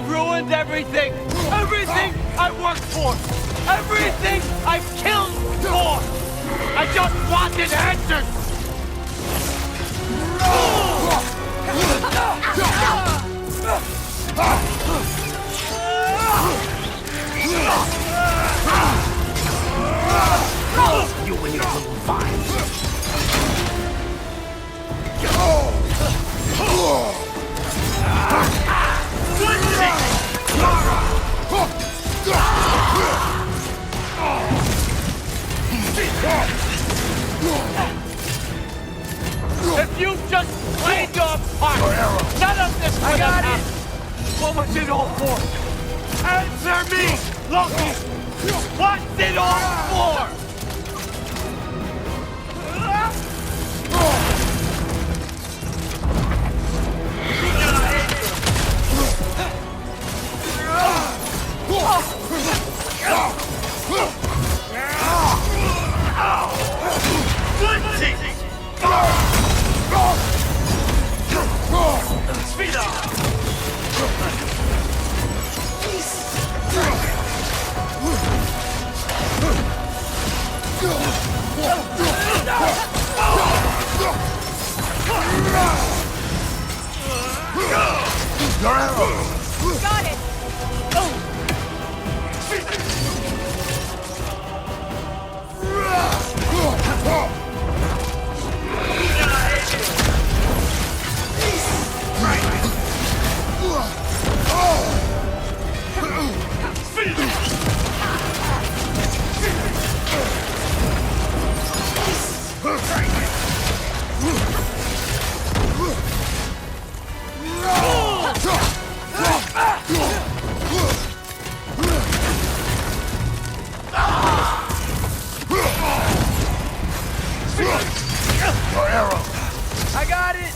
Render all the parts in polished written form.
You've ruined everything! Everything I worked for! Everything I've killed for! I just wanted answers! You and your little vines. If you just played your part, none of this would have happened. What was it all for? Answer me, Loki! What's it all for? Speed up! Your arrow! Got it! Your arrow! I got it!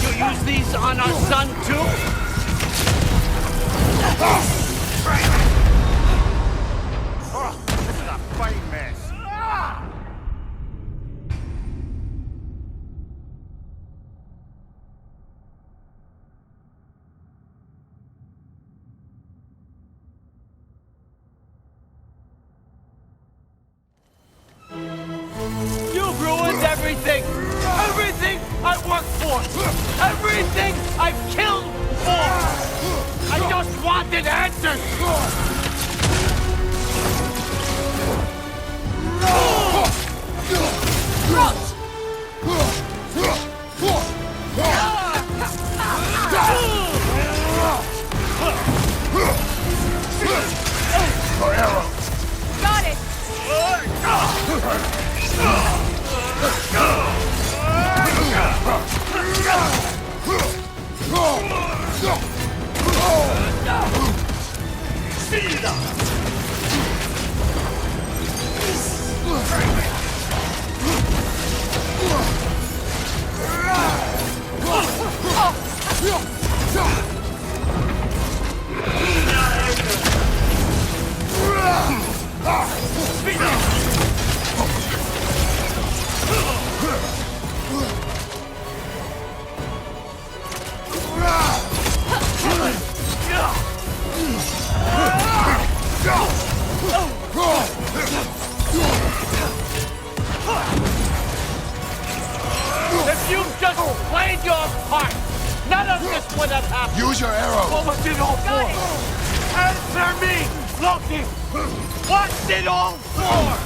You use these on our son too? This is a fighting mess. You've ruined everything! Everything I worked for! Everything I've killed for! I just wanted answers! Your arrow! Got it! If you just played your part, none of this would have happened. Use your arrow! What was it all for? Answer me, Loki! What's it all for?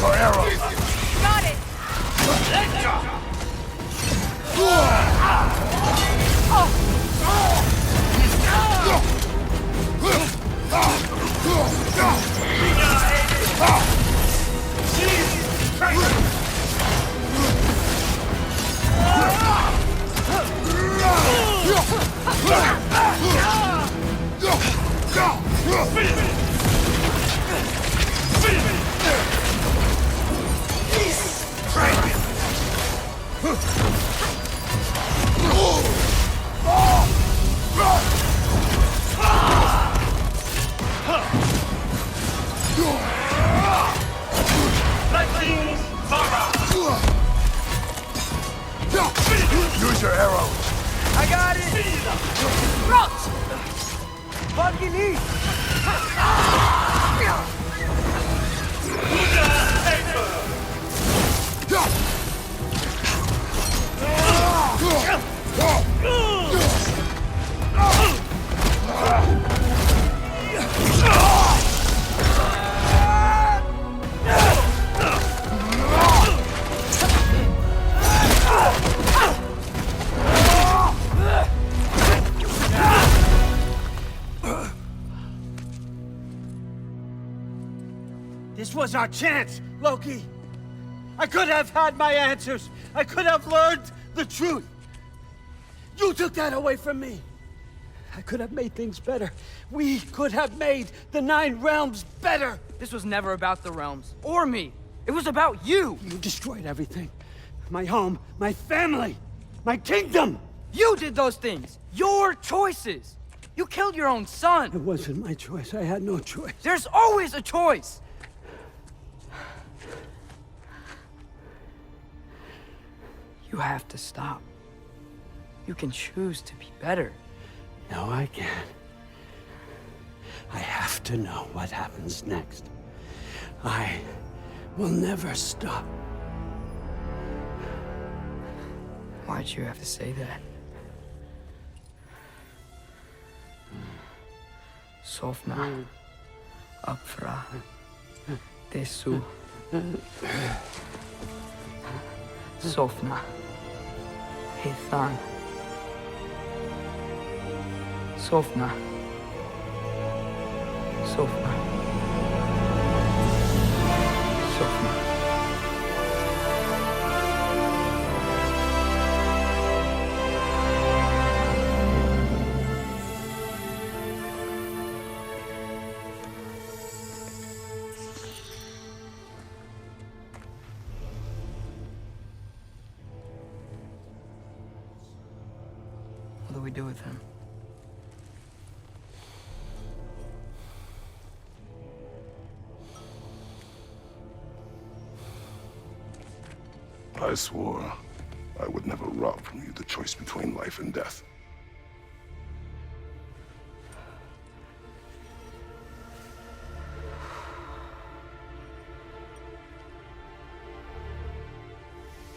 Your arrow! Got it! Use your arrow! I got it! Roach! Fucking eat! This was our chance, Loki. I could have had my answers. I could have learned the truth. You took that away from me. I could have made things better. We could have made the 9 realms better. This was never about the realms, or me. It was about you! You destroyed everything. My home, my family, my kingdom. You did those things! Your choices! You killed your own son! It wasn't my choice. I had no choice. There's always a choice! You have to stop. You can choose to be better. No, I can't. I have to know what happens next. I will never stop. Why'd you have to say that? Sofna. Apfra. Desu. Sofna. Hithan. Sofna. Sofna. Sofna. What do we do with him? I swore I would never rob from you the choice between life and death.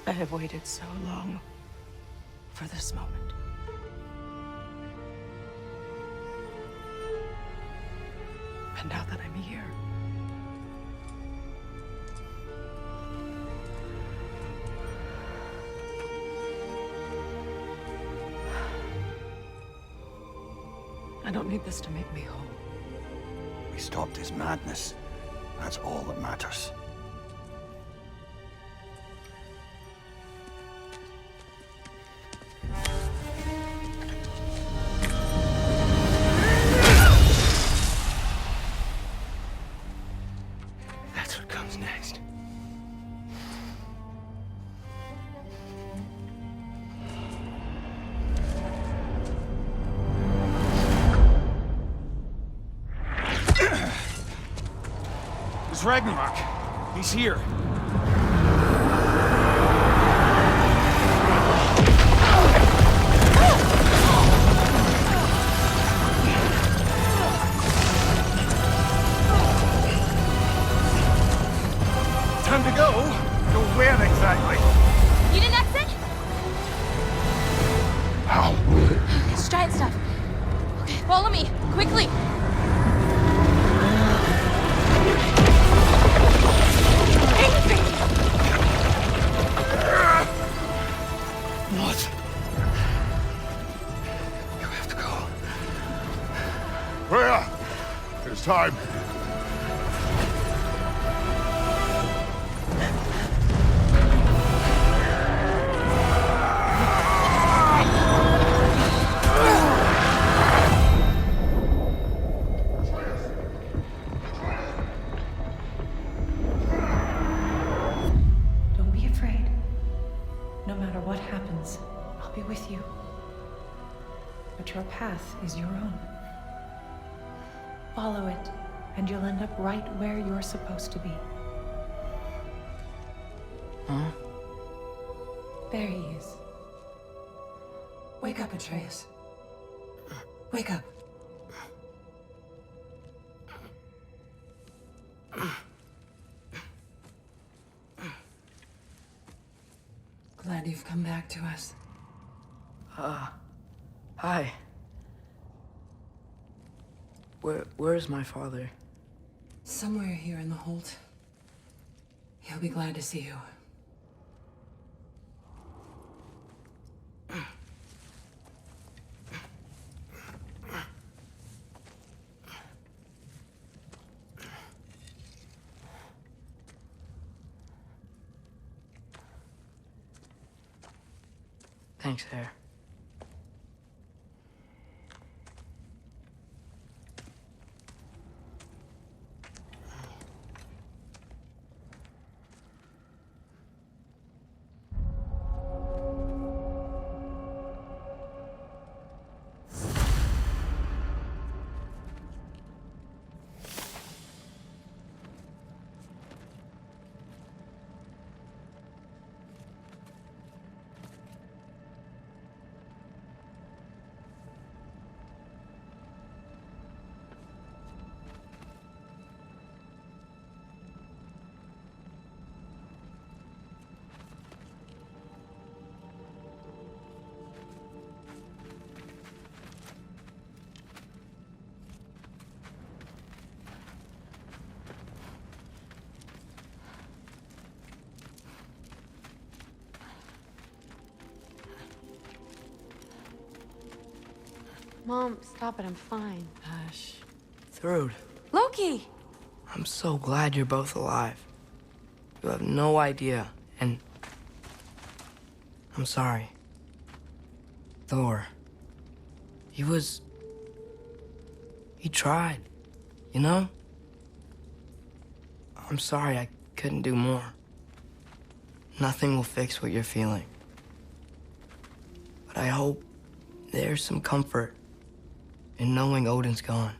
I have waited so long for this moment. And now that I'm here, I don't need this to make me whole. We stopped his madness. That's all that matters. That's what comes next. It's Ragnarok. He's here. Time to go! Go where exactly? You need an exit? How? It's giant stuff. Okay, follow me, quickly. Hey! time! Don't be afraid. No matter what happens, I'll be with you. But your path is your own. Follow it, and you'll end up right where you're supposed to be. Huh? There he is. Wake up, Atreus. Wake up. Glad you've come back to us. Hi. Where's my father? Somewhere here in the Holt. He'll be glad to see you. Thanks, Hare. Mom, stop it. I'm fine. Hush. Thrud, Loki! I'm so glad you're both alive. You have no idea, and I'm sorry. Thor. He tried, you know? I'm sorry I couldn't do more. Nothing will fix what you're feeling. But I hope there's some comfort in knowing Odin's gone.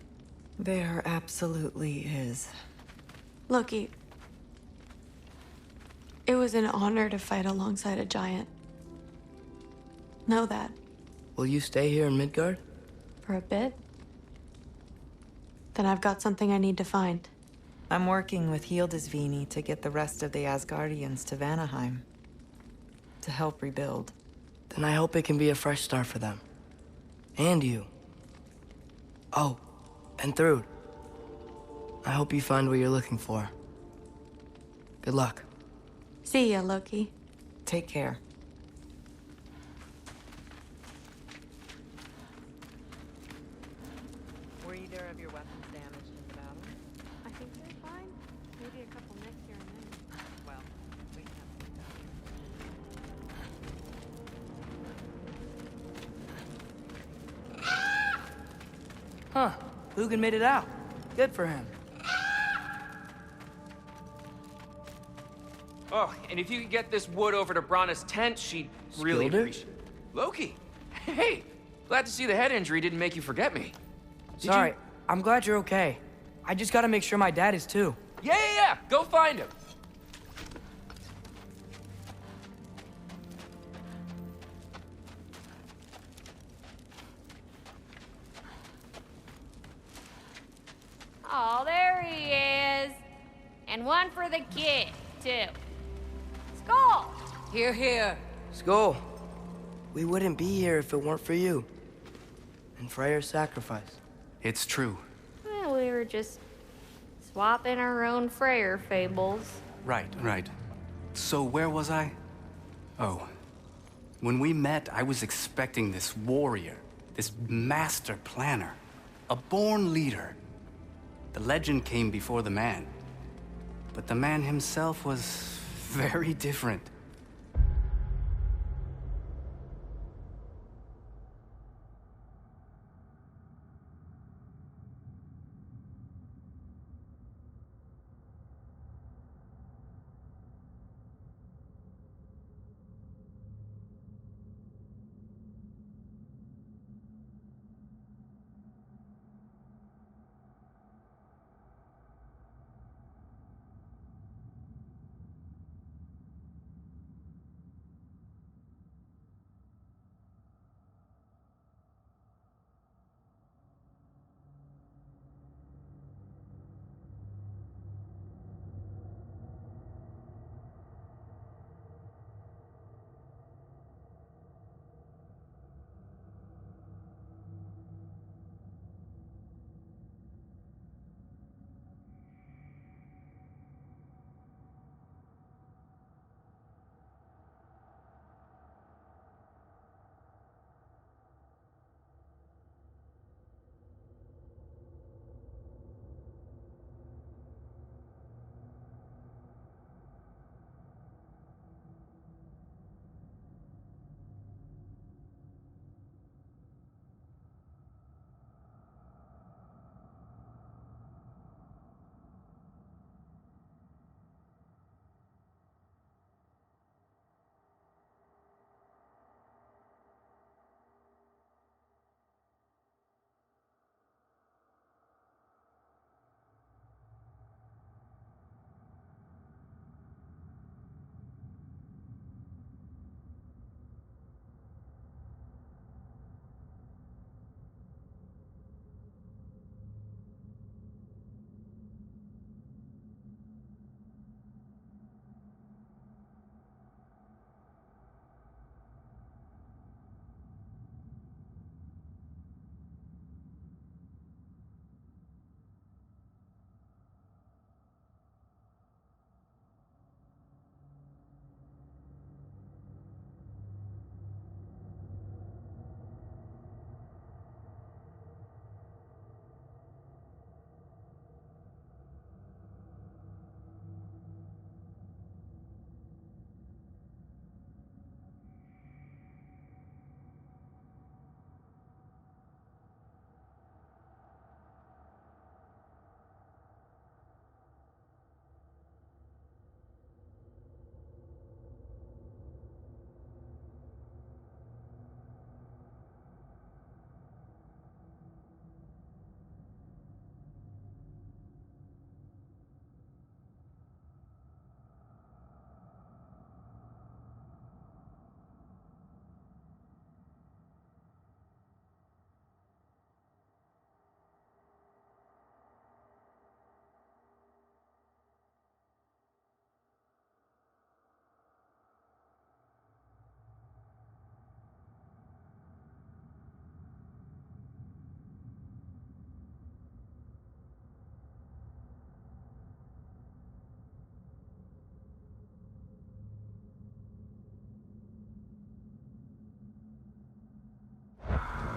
There absolutely is. Loki, it was an honor to fight alongside a giant. Know that. Will you stay here in Midgard? For a bit. Then I've got something I need to find. I'm working with Hildisvini to get the rest of the Asgardians to Vanaheim. To help rebuild. Then I hope it can be a fresh start for them. And you. Oh, and Thrud. I hope you find what you're looking for. Good luck. See ya, Loki. Take care. Were either of your weapons damaged in the battle? I think they're fine. Maybe a couple nicks here and there. Well, we can see that. Huh. Lugan made it out. Good for him. Oh, and if you could get this wood over to Brana's tent, she'd really Skilder? appreciate it. Loki! Hey! Glad to see the head injury didn't make you forget me. Did Sorry, you- I'm glad you're okay. I just gotta make sure my dad is too. Yeah! Go find him! Oh, there he is. And one for the kid, too. Skull! Here, here. Skull, we wouldn't be here if it weren't for you. And Freyr's sacrifice. It's true. Well, we were just swapping our own Freyr fables. Right. So where was I? Oh. When we met, I was expecting this warrior, this master planner, a born leader. The legend came before the man. But the man himself was very different.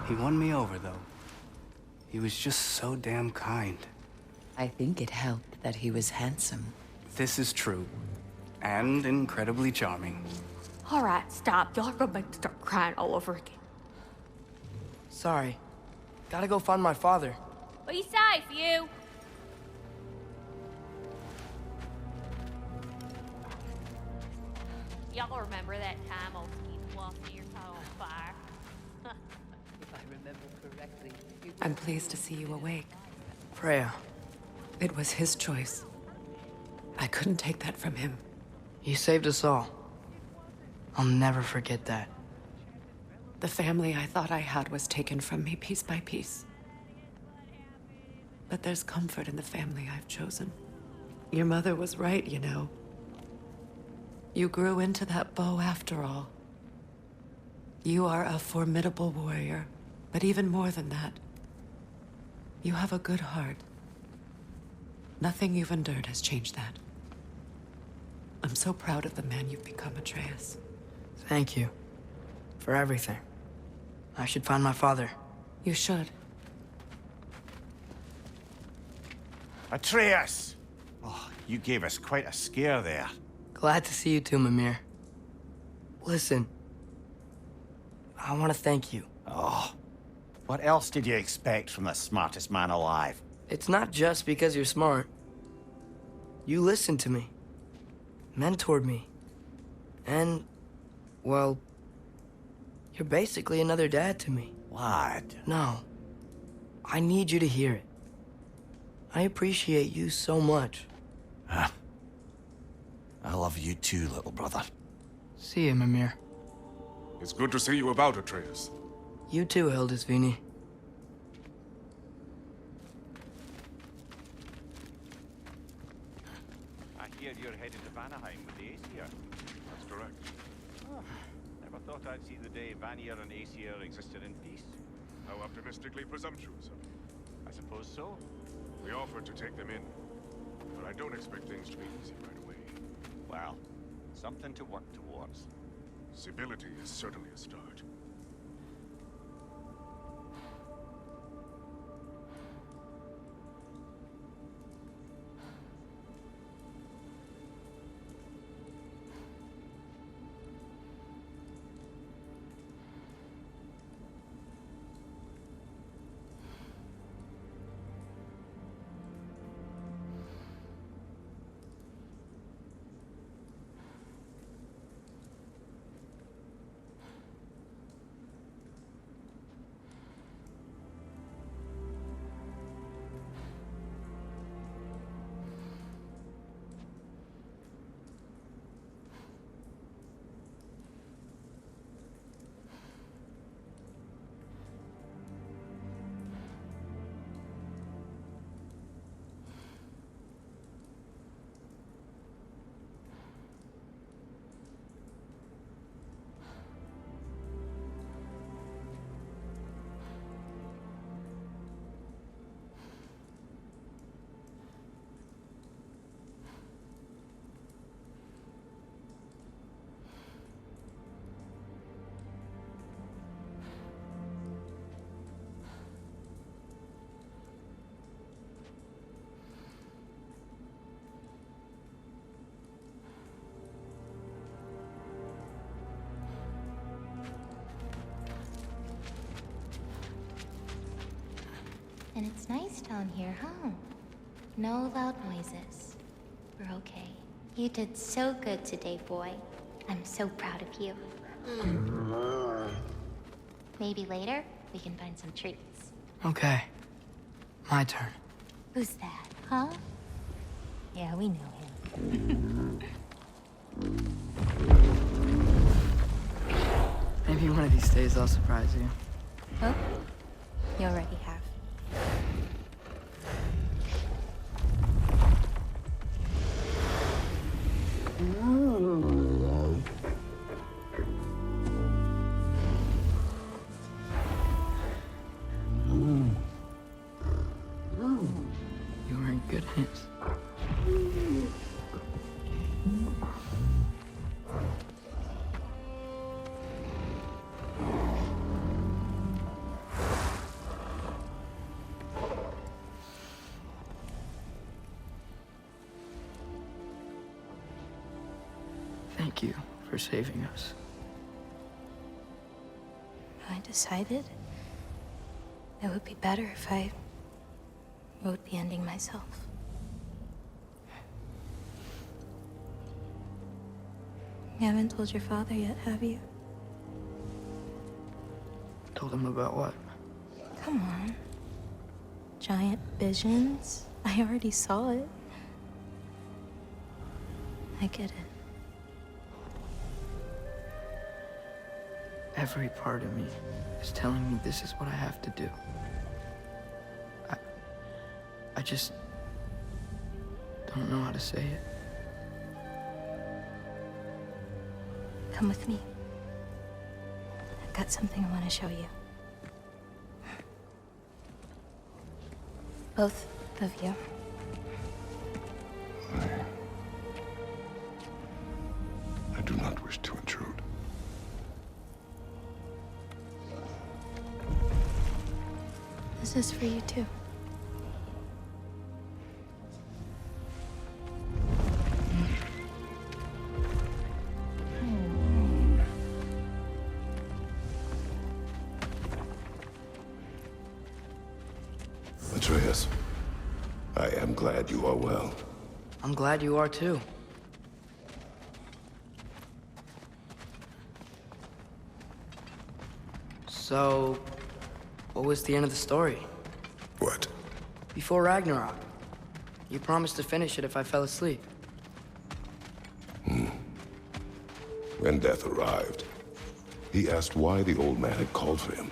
He won me over, though. He was just so damn kind. I think it helped that he was handsome. This is true. And incredibly charming. All right, stop. Y'all are gonna make me start crying all over again. Sorry. Gotta go find my father. Be safe, you. Y'all remember that time old Keith lost your toe on fire? If I remember correctly, I'm pleased to see you awake. Freya, It was his choice. I couldn't take that from him. you saved us all. I'll never forget that. The family I thought I had was taken from me piece by piece. But there's comfort in the family I've chosen. Your mother was right, you know. You grew into that bow after all. You are a formidable warrior, but even more than that, you have a good heart. Nothing you've endured has changed that. I'm so proud of the man you've become, Atreus. Thank you. For everything. I should find my father. You should. Atreus! Oh, you gave us quite a scare there. Glad to see you too, Mimir. Listen, I want to thank you. Oh, what else did you expect from the smartest man alive? It's not just because you're smart. You listened to me, mentored me, and, well, you're basically another dad to me. What? No, I need you to hear it. I appreciate you so much. Huh? I love you too, little brother. See you, Mimir. It's good to see you about, Atreus. You too, Hildisvini. I hear you're headed to Vanaheim with the Aesir. That's correct. Oh, never thought I'd see the day Vanir and Aesir existed in peace. How optimistically presumptuous of you. I suppose so. We offered to take them in, but I don't expect things to be easy right away. Well, something to work towards. Civility is certainly a start. And it's nice down here, huh? No loud noises. We're okay. You did so good today, boy. I'm so proud of you. Maybe later, we can find some treats. Okay. My turn. Who's that, huh? Yeah, we know him. Maybe one of these days I'll surprise you. Oh? You already have. You are in good hands. Thank you for saving us. I decided it would be better if I wrote the ending myself. You haven't told your father yet, have you? Told him about what? Come on. Giant visions? I already saw it. I get it. Every part of me is telling me this is what I have to do. I just don't know how to say it. Come with me. I've got something I want to show you. Both of you. I do not wish to intrude. This is for you too. glad you are well. I'm glad you are too. So, what was the end of the story? What? Before Ragnarok, you promised to finish it if I fell asleep. When death arrived, he asked why the old man had called for him.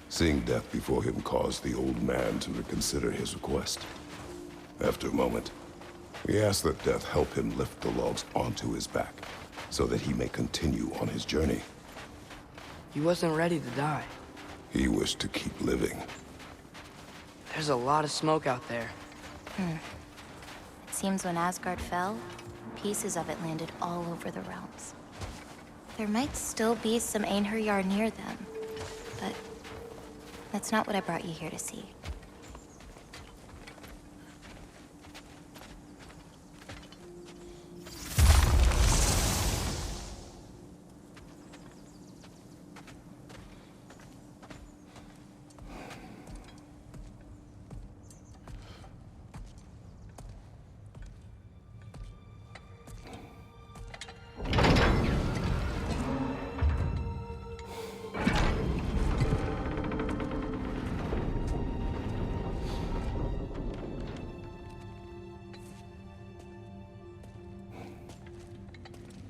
Seeing death before him caused the old man to reconsider his request. After a moment, he asked that death help him lift the logs onto his back, so that he may continue on his journey. He wasn't ready to die. He wished to keep living. There's a lot of smoke out there. It seems when Asgard fell, pieces of it landed all over the realms. There might still be some Einherjar near them, but that's not what I brought you here to see.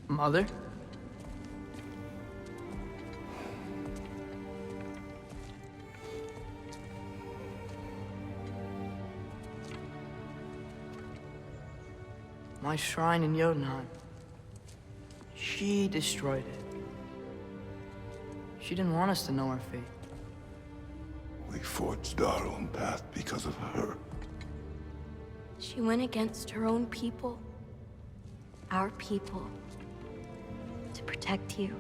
Mother? My shrine in Jotunheim. She destroyed it. She didn't want us to know our fate. We forged our own path because of her. She went against her own people. Our people. To protect you.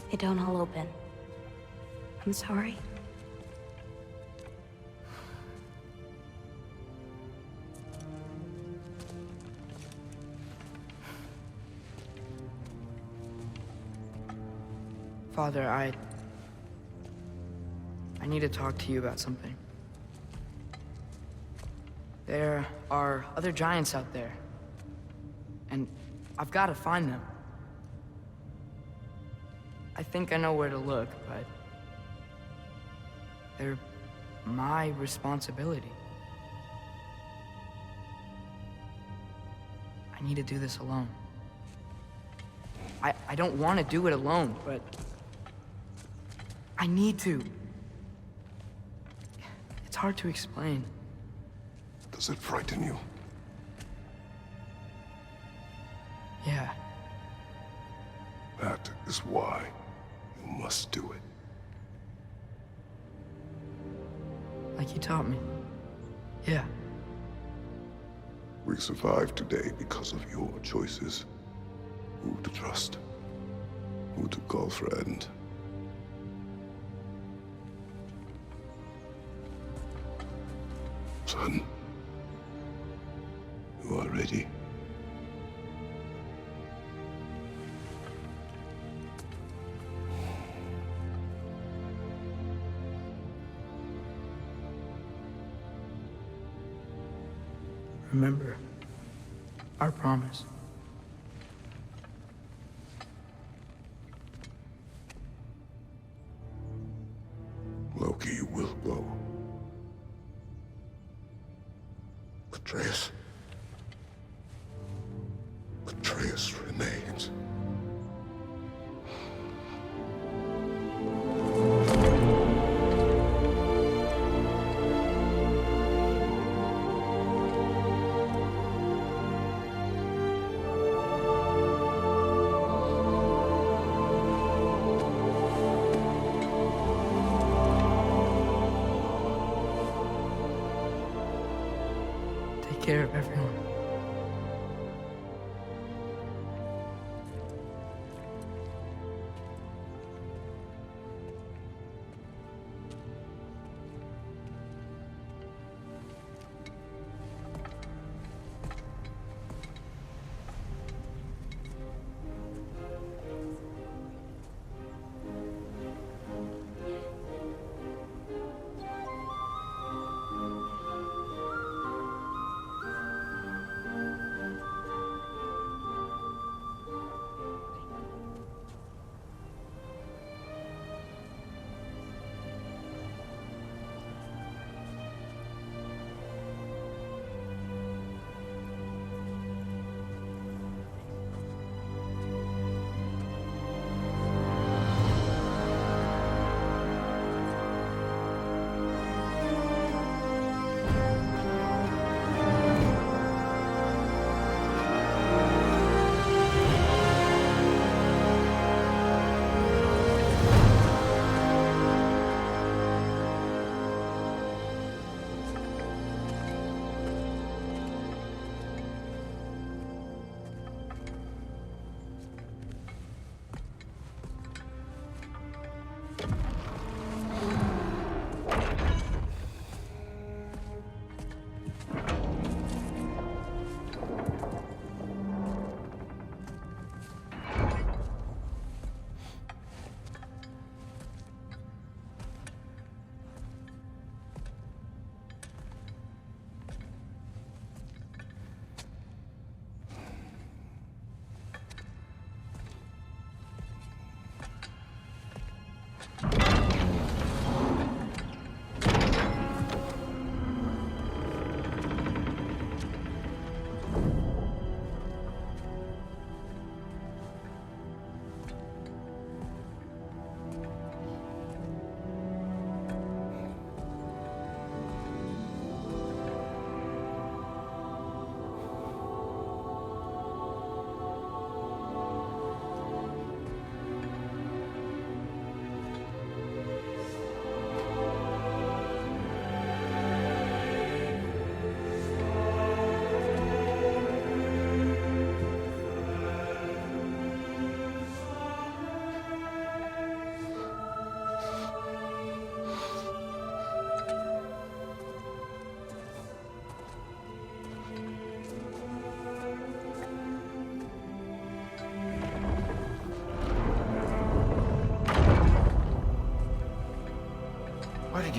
They don't all open. I'm sorry. Father, I need to talk to you about something. There are other giants out there, and I've got to find them. I think I know where to look, but they're my responsibility. I need to do this alone. I don't want to do it alone, but I need to. It's hard to explain. Does it frighten you? Yeah. That is why you must do it. Like you taught me. Yeah. We survived today because of your choices. Who to trust. Who to call friend. Son. You are ready. Remember our promise. Loki will go. Atreus. Atreus remains. Take care of everyone.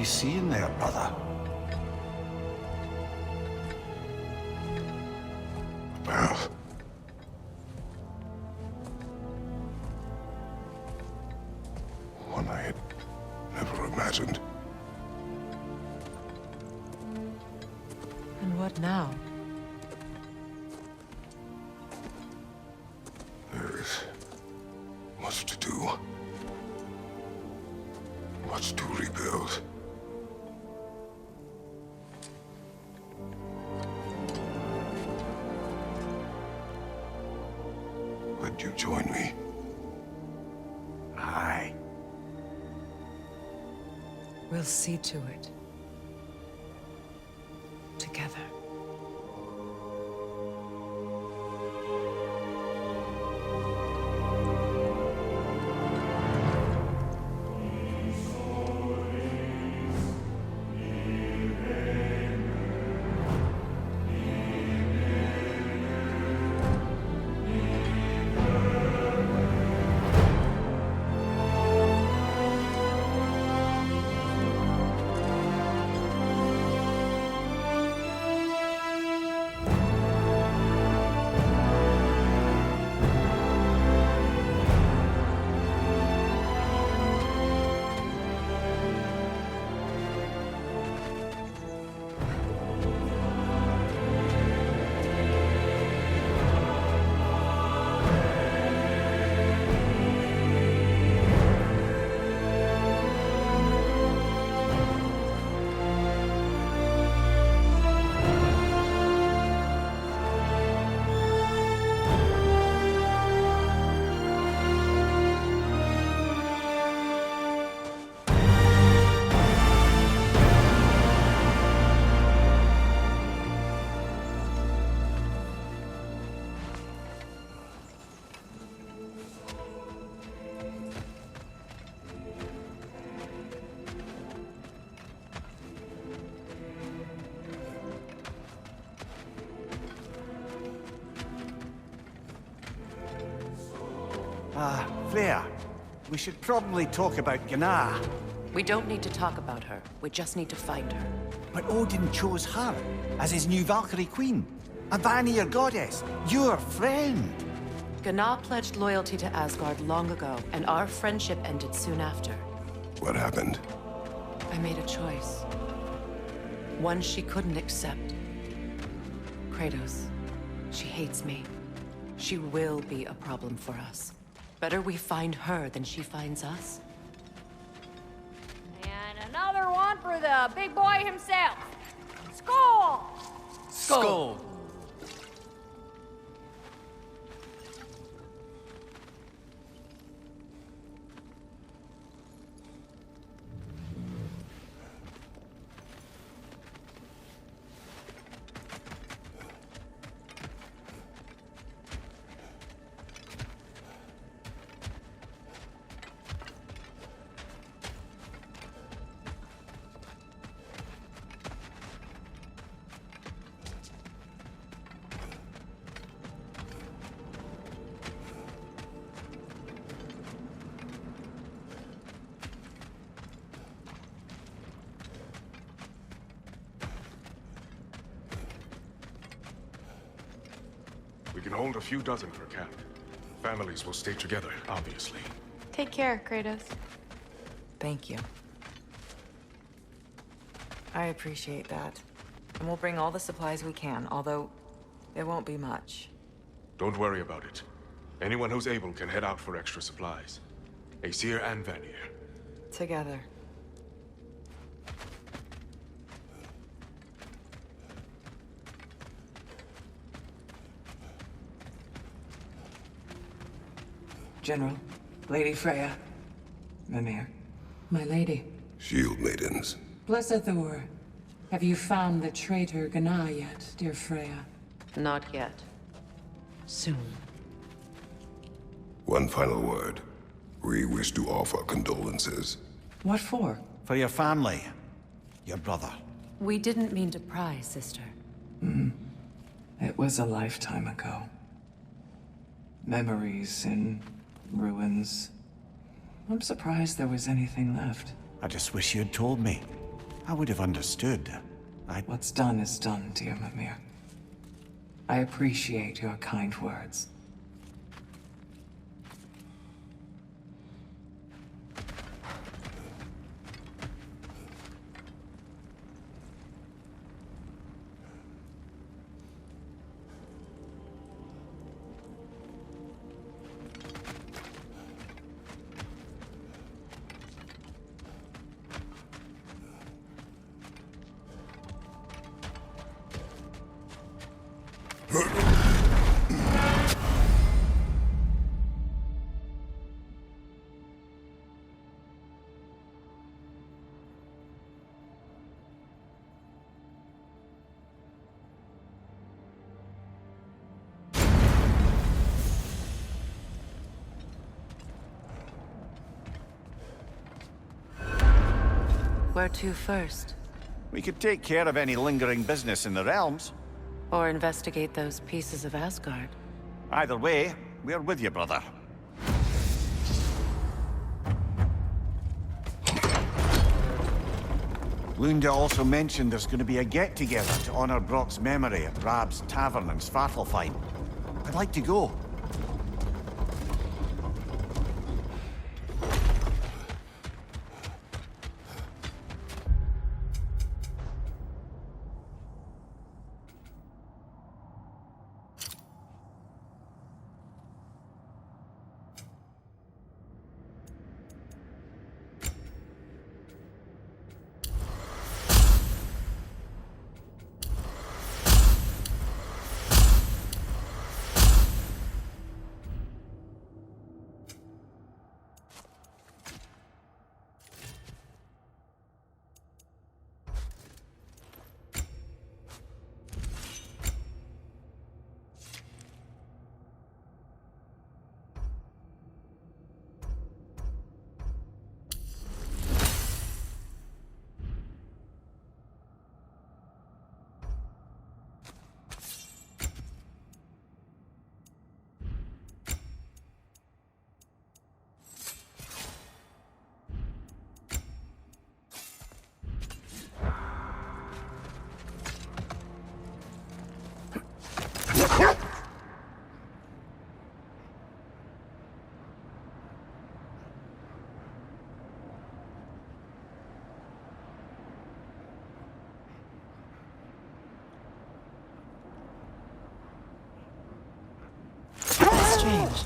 seeing there, brother? Path. One I had never imagined. And what now? There is much to do. Much to rebuild. Would you join me? Aye. We'll see to it. Together. Freya, we should probably talk about Gná. We don't need to talk about her. We just need to find her. But Odin chose her as his new Valkyrie queen. A Vanir goddess, your friend. Gná pledged loyalty to Asgard long ago, and our friendship ended soon after. What happened? I made a choice. One she couldn't accept. Kratos. She hates me. She will be a problem for us. Better we find her than she finds us. And another one for the big boy himself. Skull! Skull! We can hold a few dozen per camp. Families will stay together, obviously. Take care, Kratos. Thank you. I appreciate that. And we'll bring all the supplies we can, although it won't be much. Don't worry about it. Anyone who's able can head out for extra supplies. Aesir and Vanir. Together. General, Lady Freya, Mimir. My lady. Shield maidens. Blessed Thor, have you found the traitor Gná yet, dear Freya? Not yet. Soon. One final word. We wish to offer condolences. What for? For your family. Your brother. We didn't mean to pry, sister. It was a lifetime ago. Memories in ruins. I'm surprised there was anything left. I just wish you'd told me. I would have understood. What's done is done, dear Mimir. I appreciate your kind words. Where to first? We could take care of any lingering business in the realms. Or investigate those pieces of Asgard? Either way, we're with you, brother. Lunda also mentioned there's going to be a get-together to honor Brock's memory at Rab's Tavern in Svartalfheim. I'd like to go. Strange.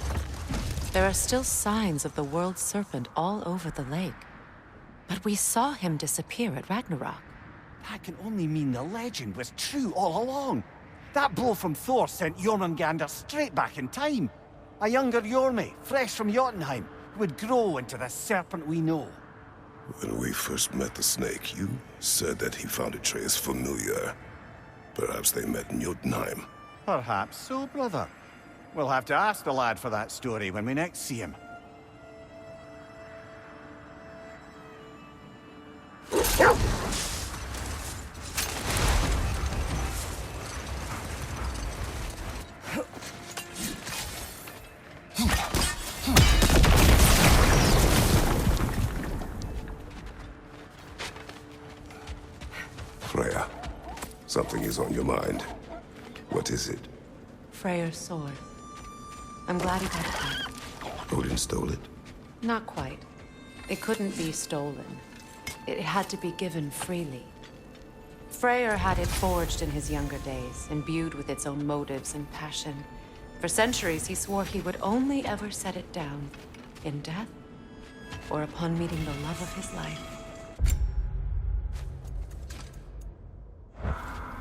There are still signs of the world serpent all over the lake. But we saw him disappear at Ragnarok. That can only mean the legend was true all along. That blow from Thor sent Jormungandr straight back in time. A younger Jormi, fresh from Jotunheim, who would grow into the serpent we know. When we first met the snake, you said that he found Atreus familiar. Perhaps they met in Jotunheim. Perhaps so, brother. We'll have to ask the lad for that story when we next see him. Freya, something is on your mind. What is it? Freyr's sword. I'm glad he got it back. Odin stole it? Not quite. It couldn't be stolen. It had to be given freely. Freyr had it forged in his younger days, imbued with its own motives and passion. For centuries, he swore he would only ever set it down in death or upon meeting the love of his life.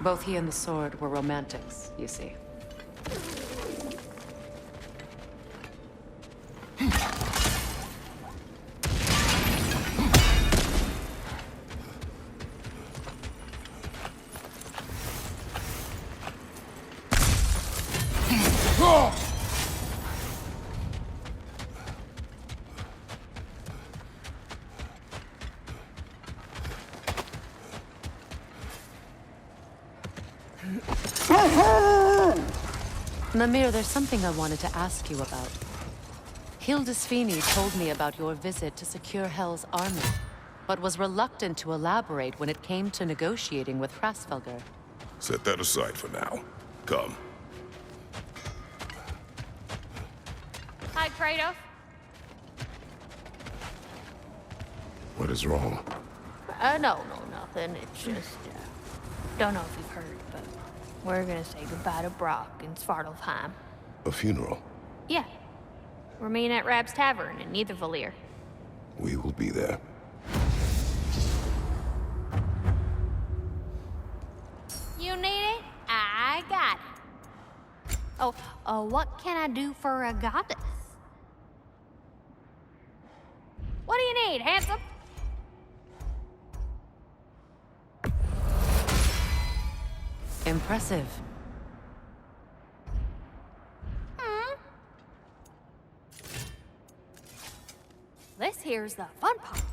Both he and the sword were romantics, you see. Mimir, there's something I wanted to ask you about. Hildisvini told me about your visit to secure Hell's army. but was reluctant to elaborate when it came to negotiating with Hrasfelger. Set that aside for now. Come. Hi, Kratos. What is wrong? No, nothing. It's just, don't know if you've heard, but we're gonna say goodbye to Brock in Svartalfheim. A funeral? Yeah. We're meeting at Rab's Tavern in Nethervalir. We will be there. You need it? I got it. Oh, what can I do for a goddess? What do you need, handsome? Impressive. This here's the fun part.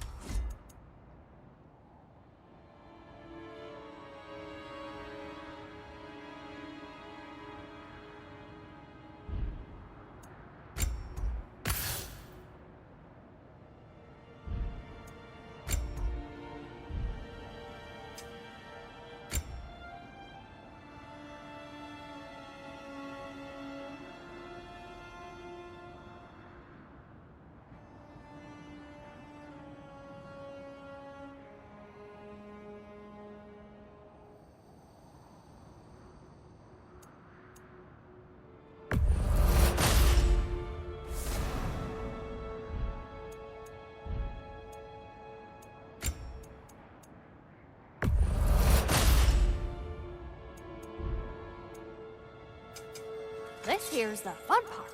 This here's the fun part.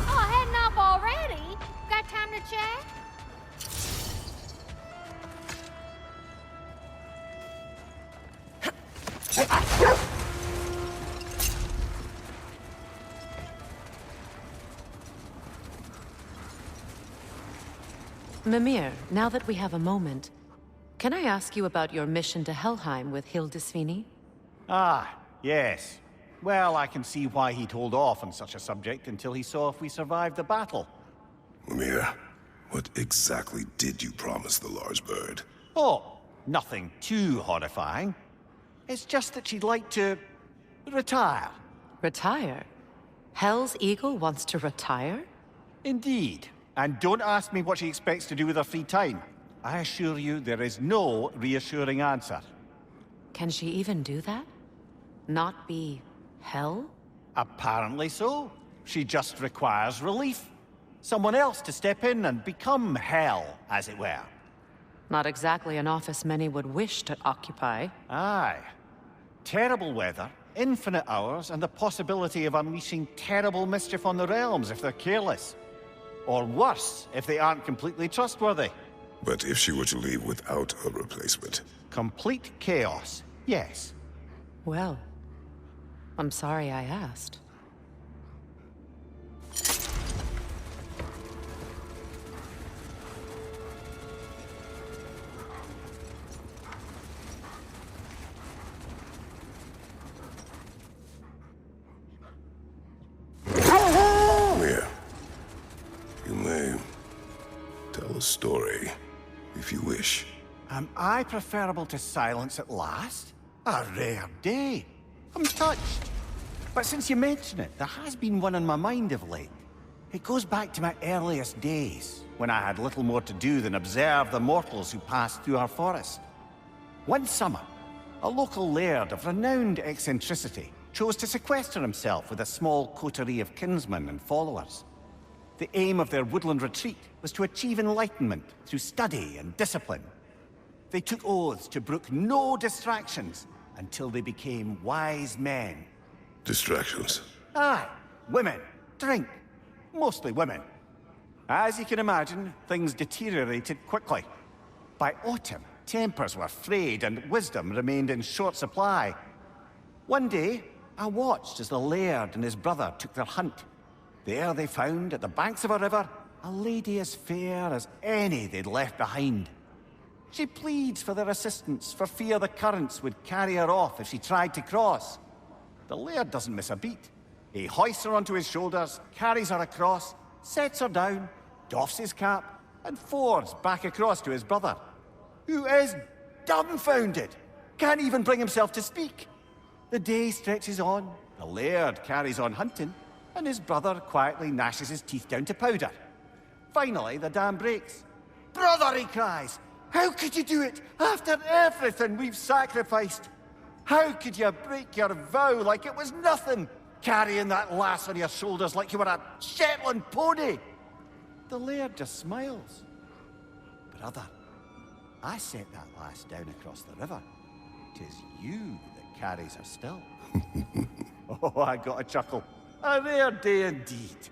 Oh, heading up already? Got time to chat? Mimir, now that we have a moment, can I ask you about your mission to Helheim with Hildisvini? Ah, yes. Well, I can see why he'd hold off on such a subject until he saw if we survived the battle. Mimir, what exactly did you promise the Lars bird? Oh, nothing too horrifying. It's just that she'd like to retire. Retire? Hell's Eagle wants to retire? Indeed. And don't ask me what she expects to do with her free time. I assure you there is no reassuring answer. Can she even do that? Not be Hell? Apparently so. She just requires relief. Someone else to step in and become Hell, as it were. Not exactly an office many would wish to occupy. Aye. Terrible weather, infinite hours, and the possibility of unleashing terrible mischief on the realms if they're careless. Or worse, if they aren't completely trustworthy. But if she were to leave without a replacement? Complete chaos, yes. Well, I'm sorry I asked. Mia, you may tell a story, if you wish. Am I preferable to silence at last? A rare day. I'm touched. But since you mention it, there has been one on my mind of late. It goes back to my earliest days, when I had little more to do than observe the mortals who passed through our forest. One summer, a local laird of renowned eccentricity chose to sequester himself with a small coterie of kinsmen and followers. The aim of their woodland retreat was to achieve enlightenment through study and discipline. They took oaths to brook no distractions until they became wise men. Distractions? Aye, women, drink, mostly women. As you can imagine, things deteriorated quickly. By autumn, tempers were frayed and wisdom remained in short supply. One day, I watched as the laird and his brother took their hunt. There they found, at the banks of a river, a lady as fair as any they'd left behind. She pleads for their assistance for fear the currents would carry her off if she tried to cross. The laird doesn't miss a beat. He hoists her onto his shoulders, carries her across, sets her down, doffs his cap, and fords back across to his brother, who is dumbfounded, can't even bring himself to speak. The day stretches on, the laird carries on hunting, and his brother quietly gnashes his teeth down to powder. Finally, the dam breaks. "Brother," he cries, "how could you do it after everything we've sacrificed? How could you break your vow like it was nothing, carrying that lass on your shoulders like you were a Shetland pony?" The laird just smiles. "Brother, I set that lass down across the river. 'Tis you that carries her still." Oh, I got a chuckle. A rare day indeed.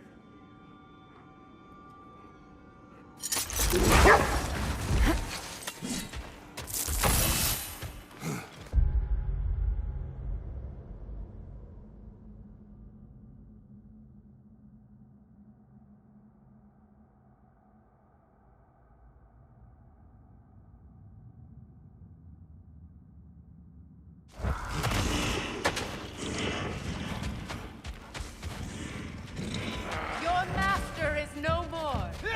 Your master is no more. Be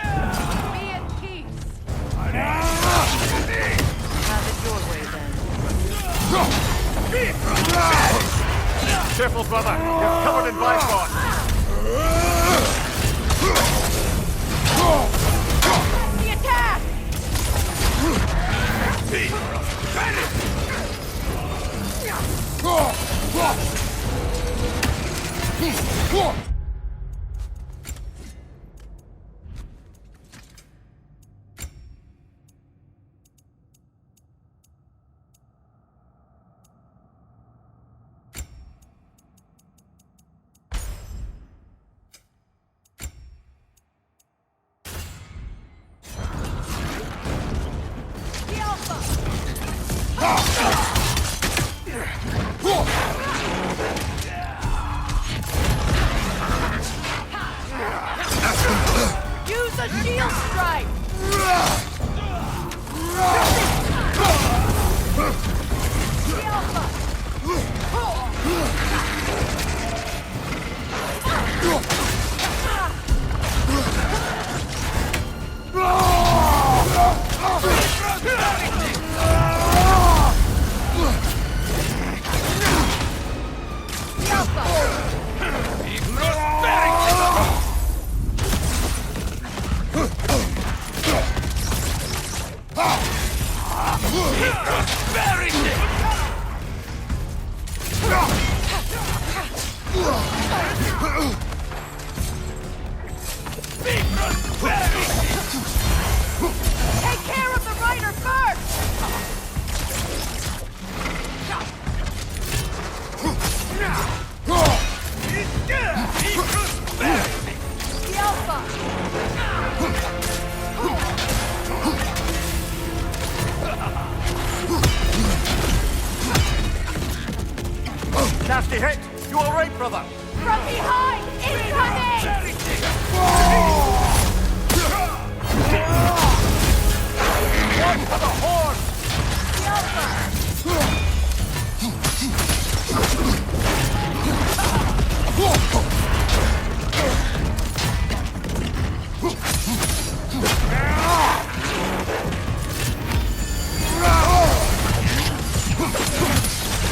at peace. Have it your way then. Careful, brother. You're covered in Bifrost. The attack! Use a shield strike! Take care of the rider first! The Alpha! Nasty hit. You all right, brother? From behind! Incoming! One for the horn! The Alpha!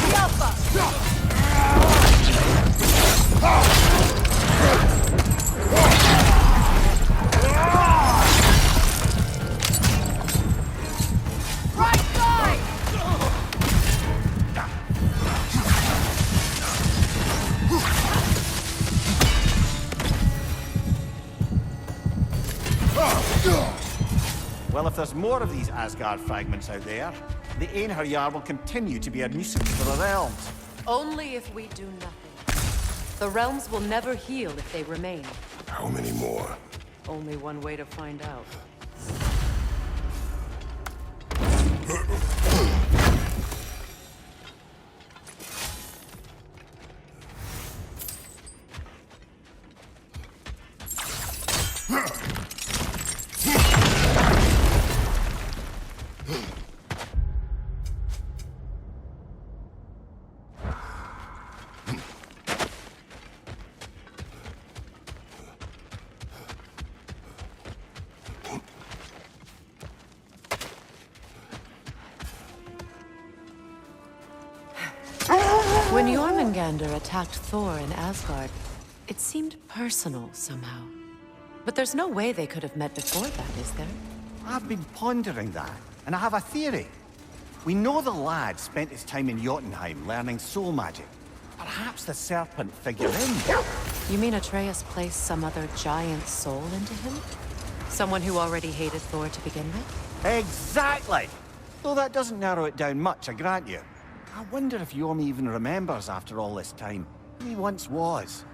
The Alpha! Right side! Well, if there's more of these Asgard fragments out there, the Einherjar will continue to be a nuisance for the realms. Only if we do nothing. The realms will never heal if they remain. How many more? Only one way to find out. When Jormungandr attacked Thor in Asgard, it seemed personal somehow. But there's no way they could have met before that, is there? I've been pondering that, and I have a theory. We know the lad spent his time in Jotunheim learning soul magic. Perhaps the serpent figured in. You mean Atreus placed some other giant soul into him? Someone who already hated Thor to begin with? Exactly! Though that doesn't narrow it down much, I grant you. I wonder if Jorm even remembers after all this time who he once was.